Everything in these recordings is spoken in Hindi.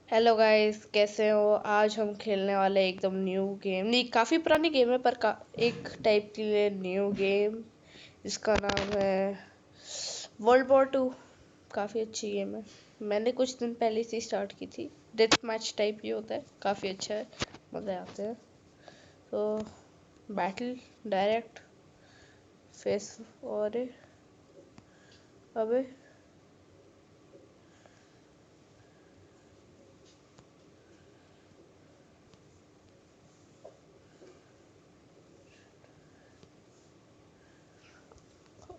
हेलो गाइस, कैसे हो? आज हम खेलने वाले हैं एकदम न्यू गेम। नहीं, काफ़ी पुरानी गेम है पर एक टाइप के लिए न्यू गेम। इसका नाम है वर्ल्ड वॉर 2। काफ़ी अच्छी गेम है। मैंने कुछ दिन पहले से स्टार्ट की थी। डेथ मैच टाइप ही होता है, काफ़ी अच्छा है, मज़े आते हैं। तो बैटल डायरेक्ट फेस। और अबे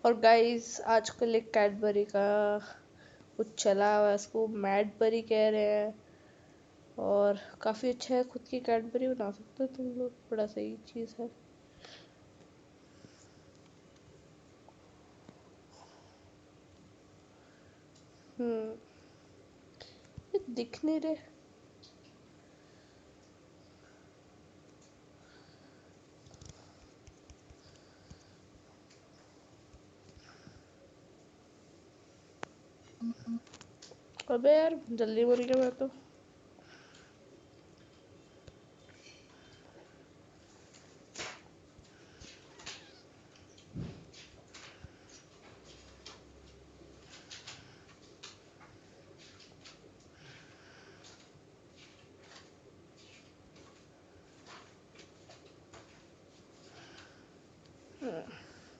और गाइस, आजकल एक कैडबरी का कुछ चला हुआ है, उसको मैडबरी कह रहे हैं। और काफ़ी अच्छा है, खुद की कैडबरी बना सकते हो तुम लोग, बड़ा सही चीज़ है। हम्म। ये दिख नहीं रहे। अबे यार, जल्दी बोल गया मैं तो।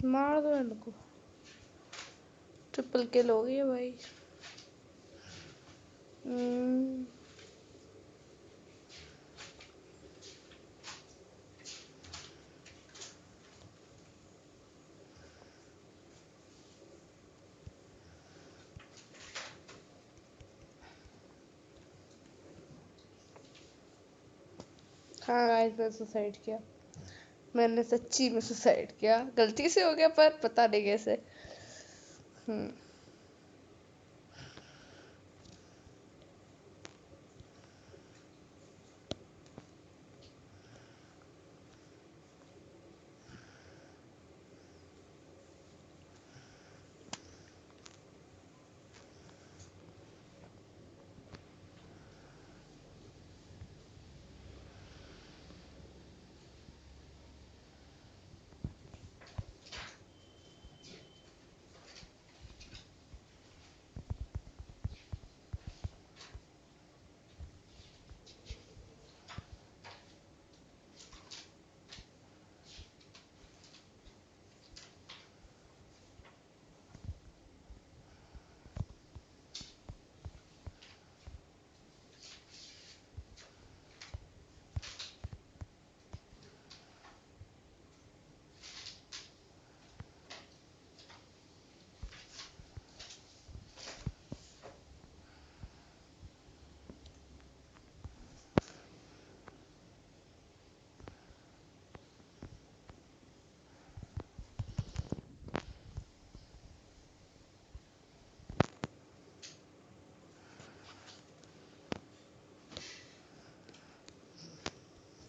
मार दो इनको। ट्रिपल किल हो गई है भाई। हम्म। हाँ गाइस, मैं सुसाइड किया। मैंने सच्ची में सुसाइड किया, गलती से हो गया पर पता नहीं कैसे। हम्म।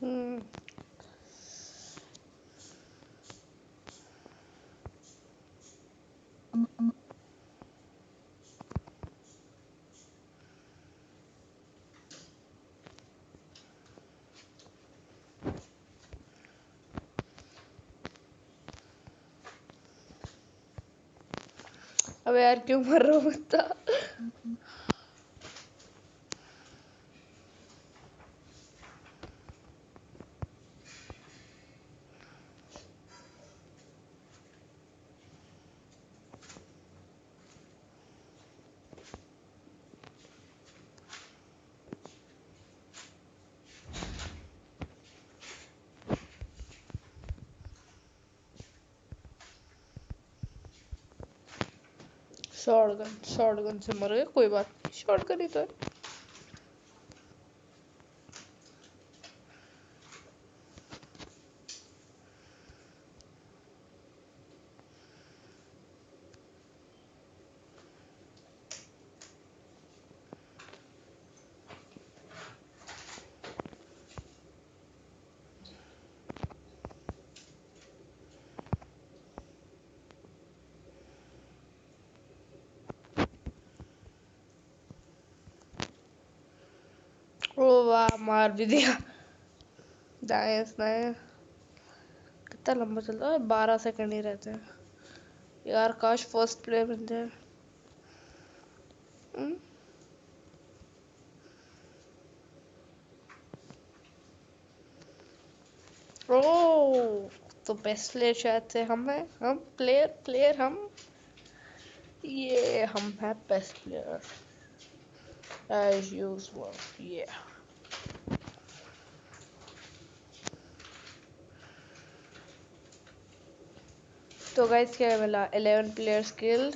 हम्म। अबे यार, क्यों मर रहा हूँ बता। शॉटगन, शॉटगन से मर गए, कोई बात नहीं, शॉटगन ही तो है। वाह, मार भी दिया। Nice nice. कितना लंबा चलता है, 12 सेकंड ही रहते हैं यार। काश फर्स्ट प्लेयर बन जाए। हम्म? ओ, तो बेस्ट प्लेयर शायद से हम हैं। हम प्लेयर प्लेयर हम, ये हम हैं बेस्ट प्लेयर एज यूजुअल। ये तो गाइस क्या मिला? 11 प्लेयर्स किल्ड।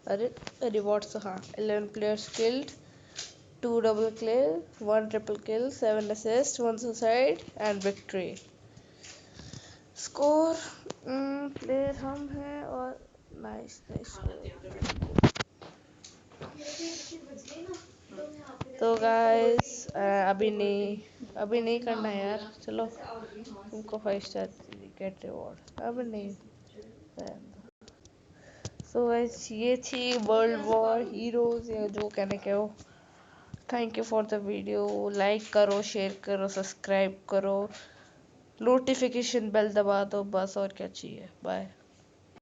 अरे रिवॉर्ड्स, हाँ, 11 players killed, 2 double kill, 1 triple kill, 7 assist, 1 suicide and victory. Score, player हम हैं और नाइस नाइस। तो गाइस अभी नहीं करना है यार, चलो तुमको 5 स्टार गेट रिवॉर्ड अभी नहीं। सो गाइस ये थी वर्ल्ड वॉर हीरोज, या जो कहने के हो। Thank you for the video. Like करो, शेयर करो, सब्सक्राइब करो, नोटिफिकेशन बेल दबा दो, बस और क्या चाहिए। बाय।